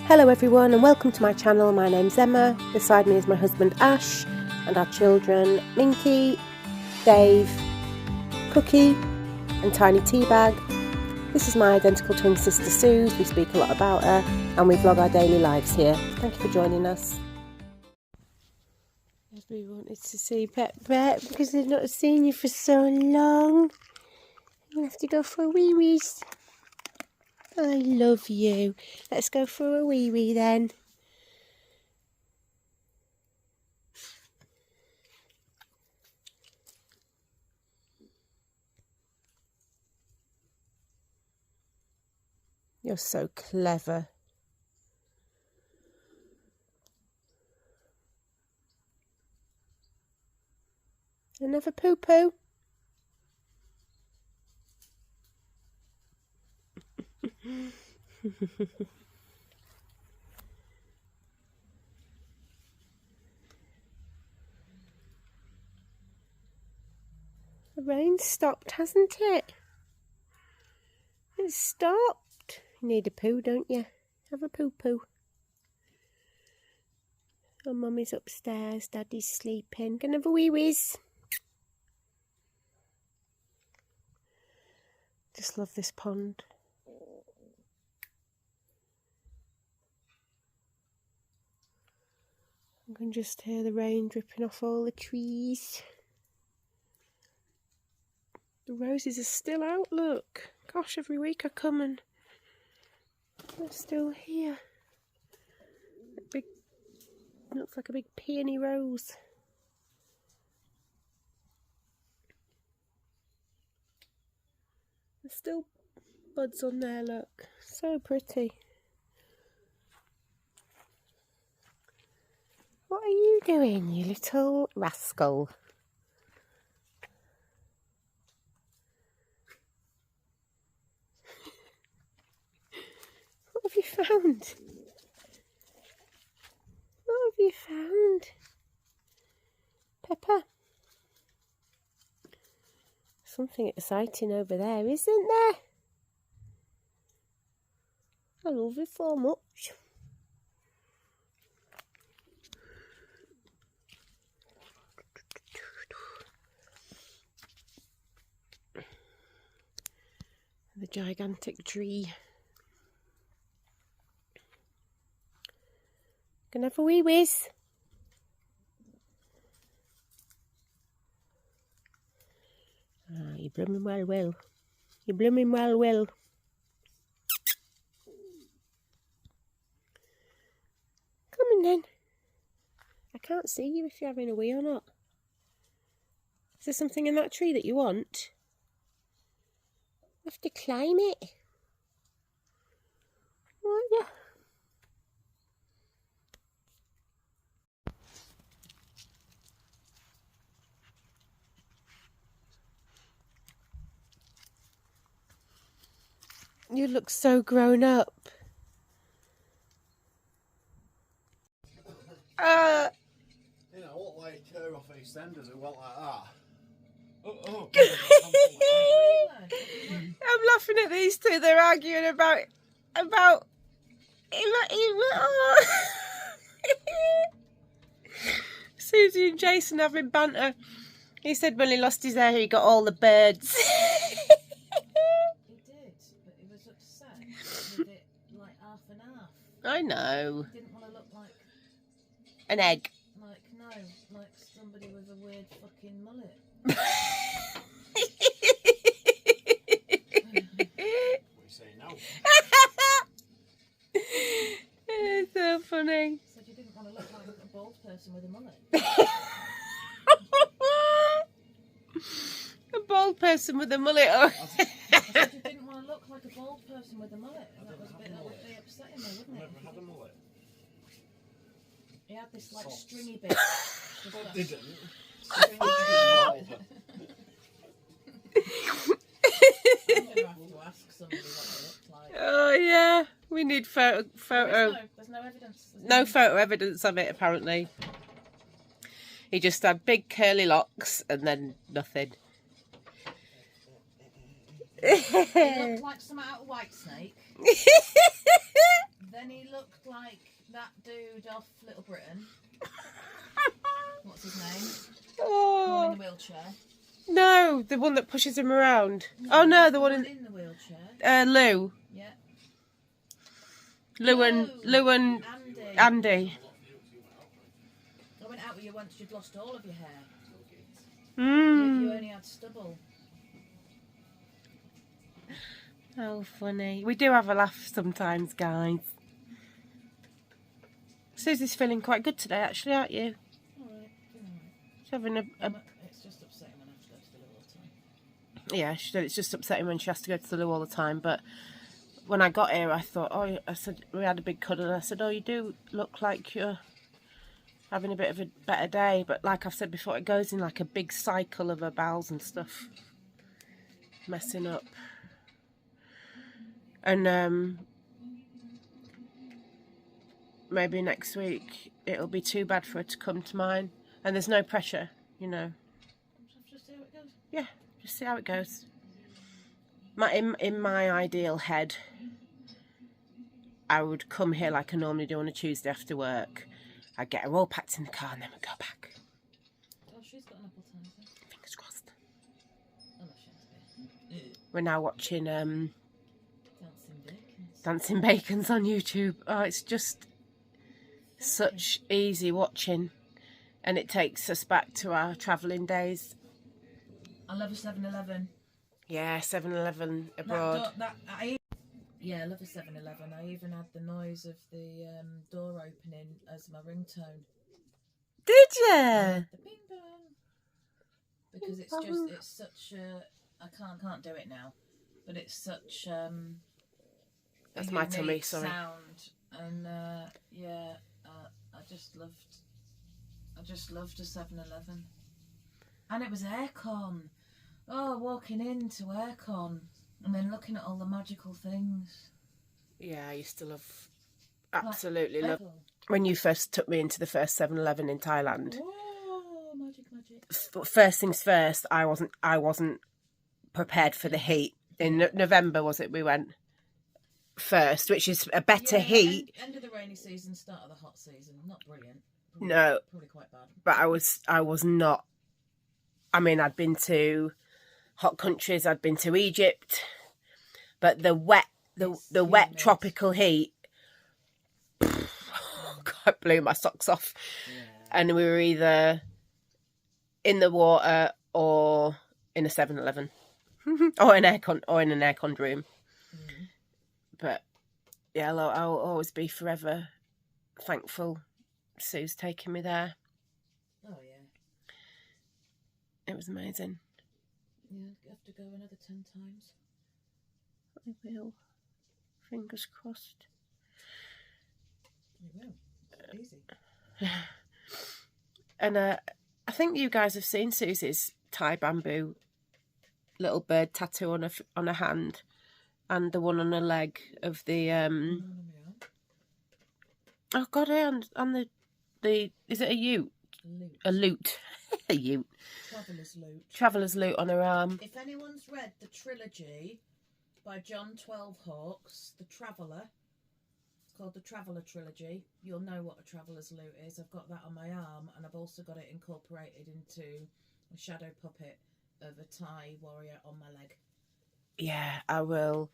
Hello everyone and welcome to my channel. My name's Emma. Beside me is my husband Ash and our children Minky, Dave, Cookie and Tiny Teabag. This is my identical twin sister Sooz. We speak a lot about her and we vlog our daily lives here. Thank you for joining us. Everybody wanted to see Pet because they've not seen you for so long. You have to go for a wee-wees. I love you. Let's go for a wee-wee then. You're so clever. Another poo-poo. The rain stopped, hasn't it? It's stopped. You need a poo, don't you? Have a poo-poo. Oh, Mummy's upstairs, Daddy's sleeping. Can I have a wee-wees? Just love this pond. I can just hear the rain dripping off all the trees. The roses are still out, look. Gosh, every week I come and they're still here. Big, looks like a big peony rose. There's still buds on there, look. So pretty. What are you doing, you little rascal? What have you found? What have you found? Pepper? Something exciting over there, isn't there? I love it so much. The gigantic tree. Can I have a wee whiz? Ah, you blooming well will. You blooming well will. Come on then. I can't see you if you're having a wee or not. Is there something in that tree that you want? You have to climb it. What? Yeah. You look so grown up. You know, what like her off EastEnders who went like that. I'm laughing at these two. They're arguing about Susie and Jason having banter. He said when he lost his hair he got all the birds. He did, but he was upset with it like half and half. I know. He didn't want to look like An egg. like somebody with a weird fucking mullet. What you say now? It's so funny. Said you didn't want to look like a bald person with a mullet. A bald person with a mullet. I said you didn't want to look like a bald person with a mullet. And that would be upsetting me, wouldn't it? Never had a mullet. He had this like stringy bit. I didn't. I'm going to have to ask somebody what they looked like. Oh yeah, we need photo. There's no evidence. No photo evidence of it apparently. He just had big curly locks and then nothing. He looked like some out of White Snake. Then he looked look like that dude off Little Britain? What's his name? Oh. One in the wheelchair. No, the one that pushes him around. No, Oh no, the one in the wheelchair. Lou. Yeah. Lou and Andy. I went out with you once. You'd lost all of your hair. Mm. You only had stubble. Oh, funny. We do have a laugh sometimes, guys. Susie's feeling quite good today, actually, aren't you? Alright, She's having a it's just upsetting when I have to go to the loo all the time. yeah, she said it's just upsetting when she has to go to the loo all the time. But when I got here, I thought, I said, we had a big cuddle, and I said, oh, you do look like you're having a bit of a better day. But like I've said before, it goes in like a big cycle of her bowels and stuff messing up. And maybe next week it'll be too bad for her to come to mine. And there's no pressure, you know. Just see how it goes. Yeah, just see how it goes. In my ideal head, I would come here like I normally do on a Tuesday after work. I'd get her all packed in the car and then we'd go back. Oh, she's got an apple timer. Fingers crossed. Oh, she has to be. We're now watching Dancing Bacons. Dancing Bacons on YouTube. Oh, it's just such easy watching. And it takes us back to our travelling days. I love a 7-Eleven. Yeah, 7-Eleven abroad. Yeah, I love a 7-Eleven. I even had the noise of the door opening as my ringtone. Did you? The bing bong. Because it's such a... I can't do it now. But it's such That's my tummy, sorry. Sound. And I just loved a 7-Eleven. And it was aircon. Oh, walking into aircon and then looking at all the magical things. Yeah, I used to absolutely like love. When you first took me into the first 7-Eleven in Thailand. Oh, magic. First things first, I wasn't prepared for the heat. In November, was it? We went first, which is a better heat. End of the rainy season, start of the hot season. Not brilliant. No, probably quite bad. But I was not. I mean, I'd been to hot countries. I'd been to Egypt, but the wet tropical heat, God, it blew my socks off. Yeah. And we were either in the water or in a 7-Eleven, or in an aircon room. Mm. But yeah, I'll always be forever thankful Sooz taking me there. Oh yeah, it was amazing. Yeah, you have to go another 10 times. I will. Fingers crossed. You will. It's easy. And I think you guys have seen Susie's Thai bamboo little bird tattoo on her hand, and the one on her leg of the oh god, and the is it a ute? A lute. A ute. Traveller's lute on her arm. If anyone's read the trilogy by John 12 Hawks, The Traveller, it's called the Traveller Trilogy, you'll know what a traveller's lute is. I've got that on my arm, and I've also got it incorporated into a shadow puppet of a Thai warrior on my leg. Yeah, I will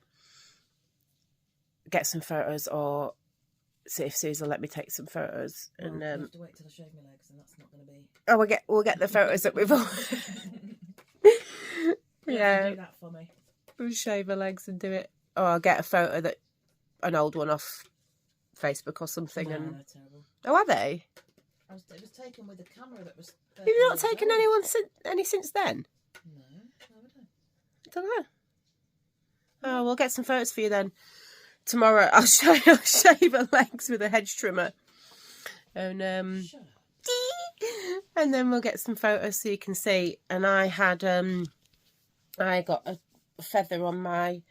get some photos, or see if Sooz will let me take some photos. Well, and you have to wait till I shave my legs, and that's not going to be. Oh, we'll get the photos that we've all. Yeah, do that for me. We'll shave her legs and do it. Or I'll get a photo an old one off Facebook or something. No, and they're terrible. Oh, are they? It was taken with a camera that was. Have you not taken any since then? No, why would I? I don't know. Oh, we'll get some photos for you then. Tomorrow I'll shave her legs with a hedge trimmer. And Shut up. And then we'll get some photos so you can see. And I had I got a feather on my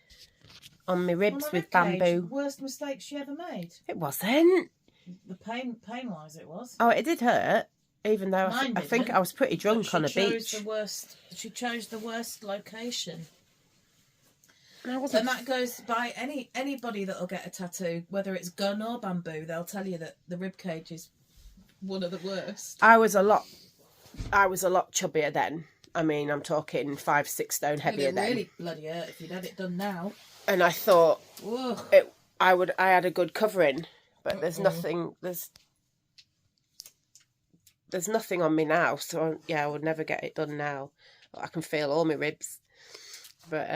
ribs with bamboo. Worst mistake she ever made. It wasn't. The pain wise it was. Oh, it did hurt. Even though I think I was pretty drunk on a beach. She chose the worst location. And I wasn't. And that goes by anybody that'll get a tattoo, whether it's gun or bamboo. They'll tell you that the rib cage is one of the worst. I was a lot chubbier then. I mean, I'm talking 5-6 stone heavier then. Really bloody hurt if you'd had it done now. And I thought Ugh. I had a good covering, but there's nothing. There's nothing on me now, so yeah, I would never get it done now. I can feel all my ribs, but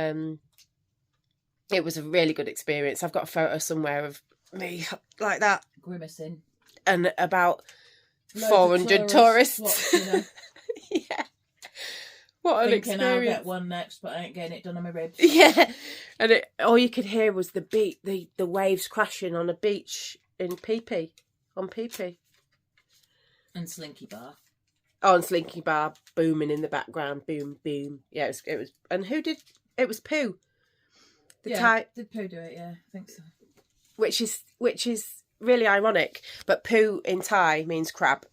it was a really good experience. I've got a photo somewhere of me like that, Grimacing, and about loads 400 tourists. watching, Yeah, what an thinking experience! I'll get one next, but I ain't getting it done on my ribs. Yeah, and all you could hear was the waves crashing on a beach in on PP. And Slinky Bar. Oh, and Slinky Bar booming in the background, boom, boom. Yeah, it was. And who did? It was Pooh. Thai, did Pooh do it? Yeah, I think so. which is really ironic. But Pooh in Thai means crab.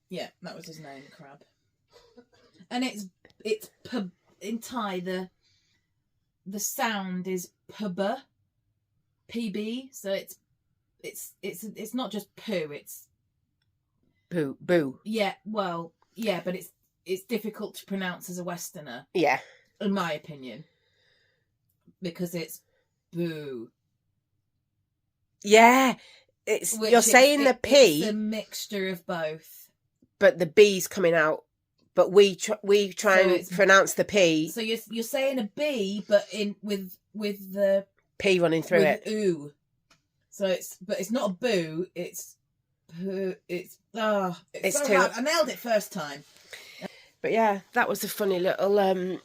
Yeah, that was his name, Crab. And it's in Thai the sound is pb, pb. So it's not just Pooh. It's Pooh, boo. yeah. Well, yeah, but it's difficult to pronounce as a Westerner. Yeah, In my opinion, because it's boo. yeah. You're saying the P, It's a mixture of both. but the B's coming out. But we try and pronounce the P. So you're saying a B, but with the P running through it. Ooh. So it's not a boo. It's poo. It's so too hard. I nailed it first time. But yeah, that was a funny little. And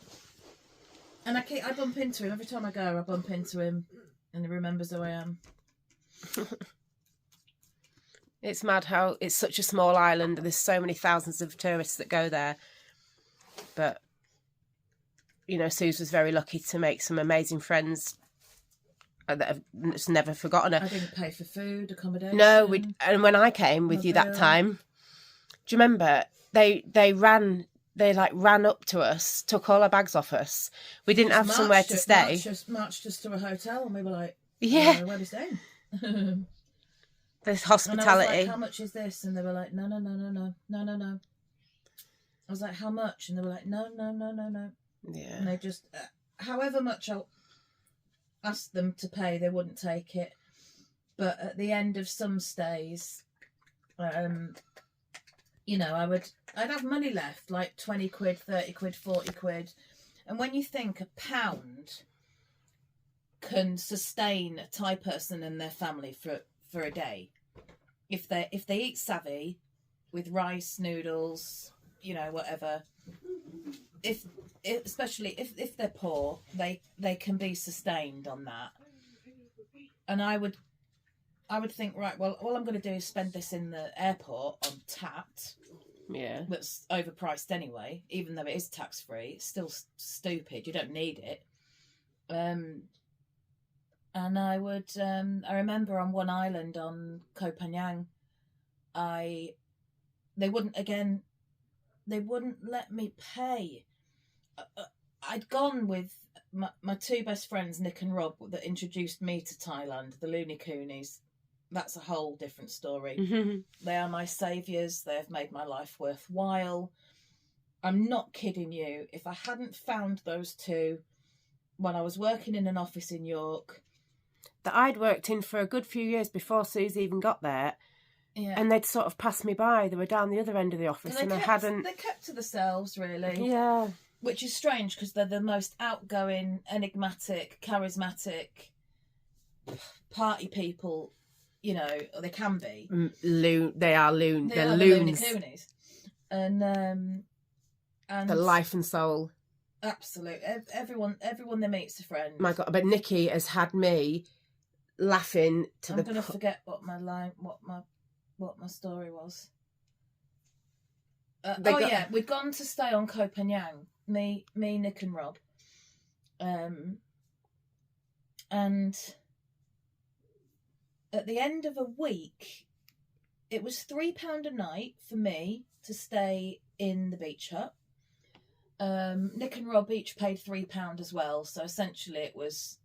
I bump into him every time I go. I bump into him, and he remembers who I am. It's mad how it's such a small island and there's so many thousands of tourists that go there. But, you know, Sooz was very lucky to make some amazing friends that have just never forgotten her. I didn't pay for food, accommodation. No, and when I came with you that time, do you remember they ran up to us, took all our bags off us. We didn't have somewhere to stay. Marched us to a hotel, and we were like, yeah, where are we staying? There's hospitality. And I was like, how much is this? And they were like, no. I was like, how much? And they were like, no. Yeah. And they just, however much I asked them to pay, they wouldn't take it. But at the end of some stays, you know, I'd have money left, like 20 quid, 30 quid, 40 quid. And when you think a pound can sustain a Thai person and their family for a day, if they eat savvy with rice, noodles, you know, whatever, especially if they're poor, they can be sustained on that. And I would think, right, well, all I'm going to do is spend this in the airport on tat. Yeah. That's overpriced anyway, even though it is tax free. It's still stupid. You don't need it. And I would, I remember on one island on Koh Phangan, they wouldn't let me pay. I'd gone with my two best friends, Nick and Rob, that introduced me to Thailand, the Looney Coonies. That's a whole different story. Mm-hmm. They are my saviours. They have made my life worthwhile. I'm not kidding you. If I hadn't found those two when I was working in an office in York, that I'd worked in for a good few years before Sooz even got there. Yeah. And they'd sort of passed me by. They were down the other end of the office and I hadn't... They kept to themselves, really. Yeah. Which is strange because they're the most outgoing, enigmatic, charismatic party people, you know, or they can be. They are loons. They're loons. The Looney Coonies. And the life and soul. Absolutely. Everyone they meet's a friend. My God, but Nikki has had me laughing to I'm going to forget what my story was. Yeah, we'd gone to stay on Koh Phangan. Me, Nick and Rob. And at the end of a week, it was £3 a night for me to stay in the beach hut. Nick and Rob each paid £3 as well, so essentially it was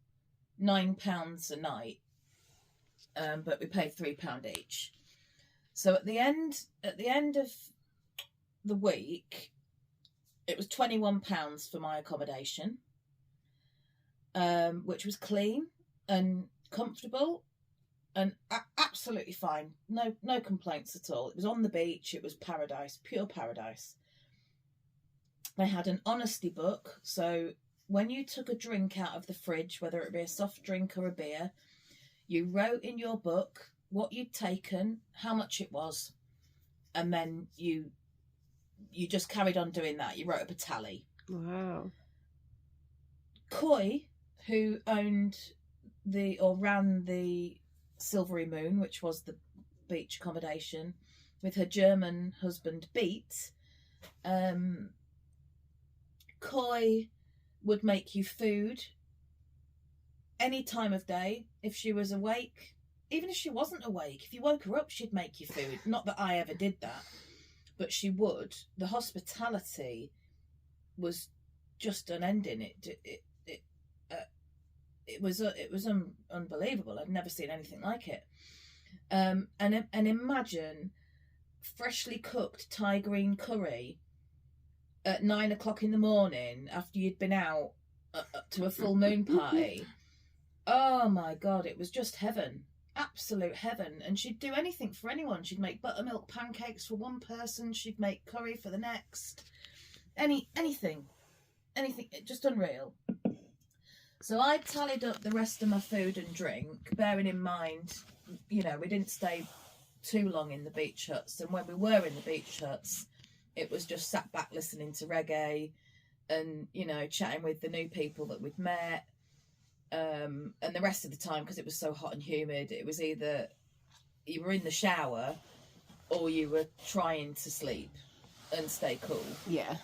£9 a night, but we paid £3 each. So at the end of the week, it was £21 for my accommodation, which was clean and comfortable and absolutely fine. No complaints at all. It was on the beach. It was paradise, pure paradise. They had an honesty book, so when you took a drink out of the fridge, whether it be a soft drink or a beer, you wrote in your book what you'd taken, how much it was, and then you just carried on doing that. You wrote up a tally. Wow. Koi, who ran the Silvery Moon, which was the beach accommodation, with her German husband Beat, Koi would make you food any time of day. If she was awake, even if she wasn't awake, if you woke her up, she'd make you food. Not that I ever did that, but she would. The hospitality was just unending. It was unbelievable. I'd never seen anything like it. And imagine freshly cooked Thai green curry at 9 o'clock in the morning after you'd been out to a full moon party. Oh my God, it was just heaven. Absolute heaven. And she'd do anything for anyone. She'd make buttermilk pancakes for one person. She'd make curry for the next. Anything. Just unreal. So I tallied up the rest of my food and drink, bearing in mind, we didn't stay too long in the beach huts. And when we were in the beach huts, it was just sat back listening to reggae and, chatting with the new people that we'd met. And the rest of the time, because it was so hot and humid, it was either you were in the shower or you were trying to sleep and stay cool. Yeah.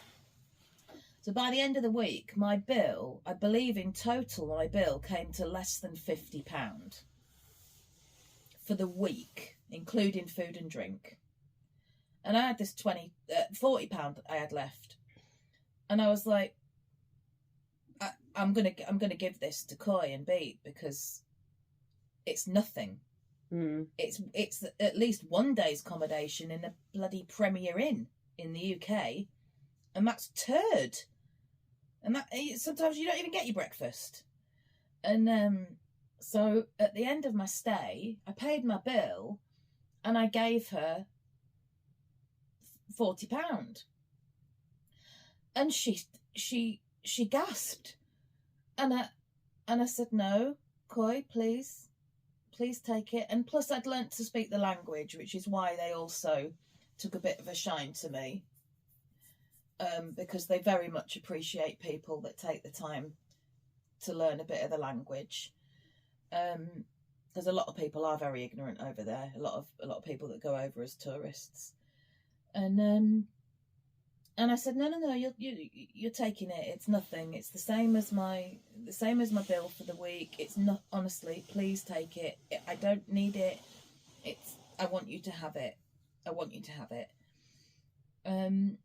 So by the end of the week, my bill, I believe in total, my bill came to less than £50 for the week, including food and drink. And I had this £40 I had left. And I was like, I'm gonna give this to Koi and Beat because it's nothing. It's at least one day's accommodation in a bloody Premier Inn in the UK, and that's turd. And that sometimes you don't even get your breakfast. And so at the end of my stay, I paid my bill, and I gave her £40, and she gasped. And I said, no, Koi, please take it. And plus I'd learnt to speak the language, which is why they also took a bit of a shine to me, because they very much appreciate people that take the time to learn a bit of the language. Because a lot of people are very ignorant over there. A lot of people that go over as tourists. And I said, no, you're taking it. It's nothing. It's the same as my bill for the week. It's not, honestly, please take it. I don't need it. I want you to have it. I want you to have it. And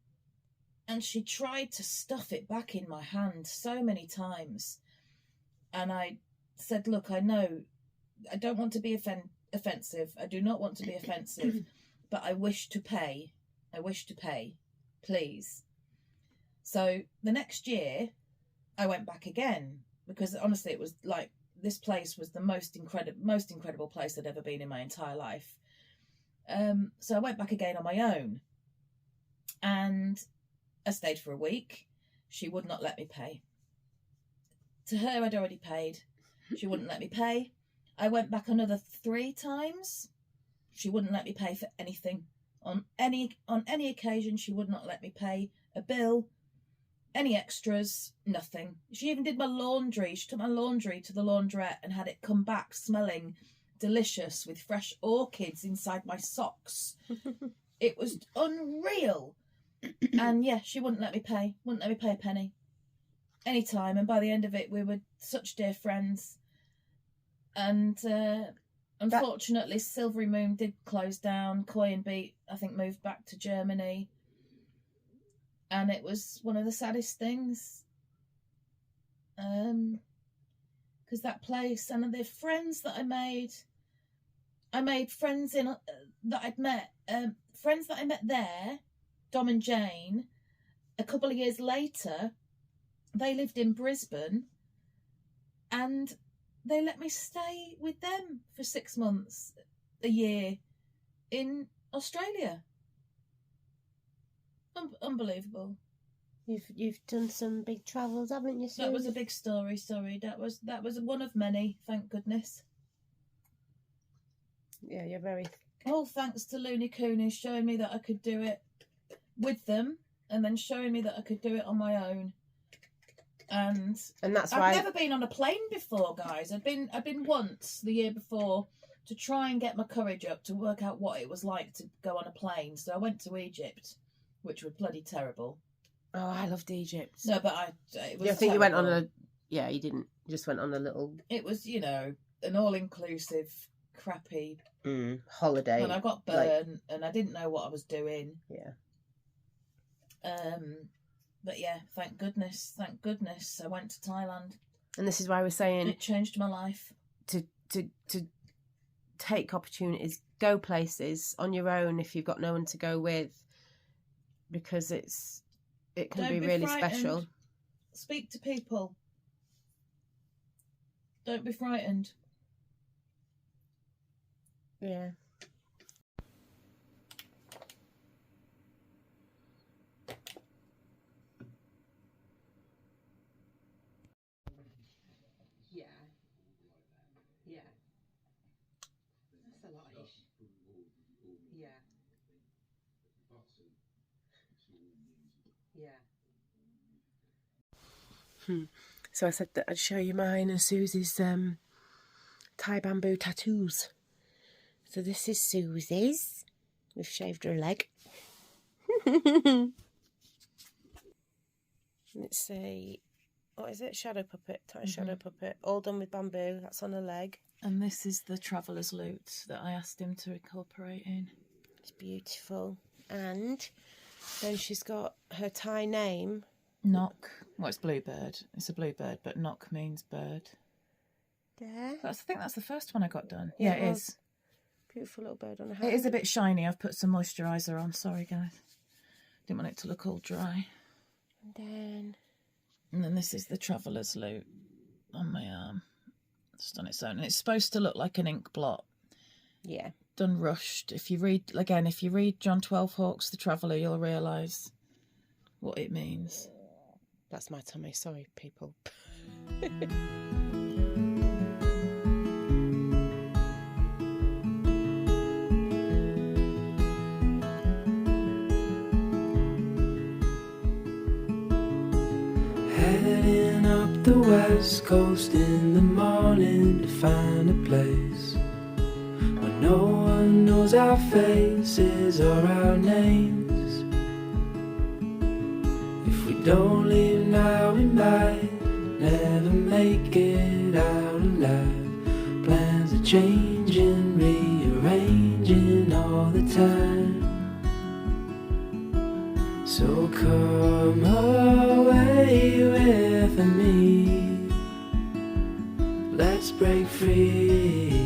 she tried to stuff it back in my hand so many times. And I said, look, I know I don't want to be offensive. I do not want to be offensive, but I wish to pay. Please. So the next year I went back again, because honestly it was like, this place was the most incredible place I'd ever been in my entire life. So I went back again on my own, and I stayed for a week. She would not let me pay. To her, I'd already paid. She wouldn't let me pay. I went back another 3 times. She wouldn't let me pay for anything. On any occasion, she would not let me pay a bill, any extras, nothing. She even did my laundry. She took my laundry to the laundrette and had it come back smelling delicious with fresh orchids inside my socks. It was unreal. And yeah, she wouldn't let me pay a penny anytime. And by the end of it, we were such dear friends. And unfortunately, Silvery Moon did close down. Koi and Beat, I think, moved back to Germany. And it was one of the saddest things. because that place, and the friends that I made friends in that I'd met, friends that I met there, Dom and Jane. A couple of years later, they lived in Brisbane, and they let me stay with them for 6 months, a year, in Australia. Unbelievable. You've done some big travels, haven't you, Sue? That was a big story. Sorry, that was one of many. Thank goodness. Yeah, you're very. All thanks to Looney Cooney showing me that I could do it with them, and then showing me that I could do it on my own. And that's why I've never been on a plane before, guys. I've been once the year before to try and get my courage up to work out what it was like to go on a plane. So I went to Egypt, which was bloody terrible. Oh, I loved Egypt. No, but it was. I think you went on a. Yeah, you didn't. You just went on a little. It was, an all-inclusive, crappy holiday. And I got burned, and I didn't know what I was doing. Yeah. But yeah, thank goodness I went to Thailand. And this is why we're saying it changed my life. To take opportunities, go places on your own if you've got no one to go with, because it can be really special. Speak to people. Don't be frightened. Yeah. Yeah. That's a lot-ish. Yeah. Yeah. So I said that I'd show you mine and Suze's Thai bamboo tattoos. So this is Suze's. We've shaved her leg. It's a, what is it? Shadow puppet, Thai shadow puppet. All done with bamboo. That's on her leg. And this is the traveller's loot that I asked him to incorporate in. It's beautiful. And then she's got her Thai name. Knock. Well, it's bluebird. It's a bluebird, but knock means bird. There. I think that's the first one I got done. Yeah, it is. Beautiful little bird on her hand. It is a bit shiny. I've put some moisturiser on. Sorry, guys. Didn't want it to look all dry. And then this is the traveller's loot on my arm. Just on its own. And it's supposed to look like an ink blot. Yeah. Done rushed. If you read John 12 Hawks, The Traveller, you'll realise what it means. That's my tummy. Sorry, people. Heading up the west coast in the morning to find a place where no one knows our faces or our names. If we don't leave now, we might never make it out alive. Plans are changing, rearranging all the time. So come away with me. Let's break free.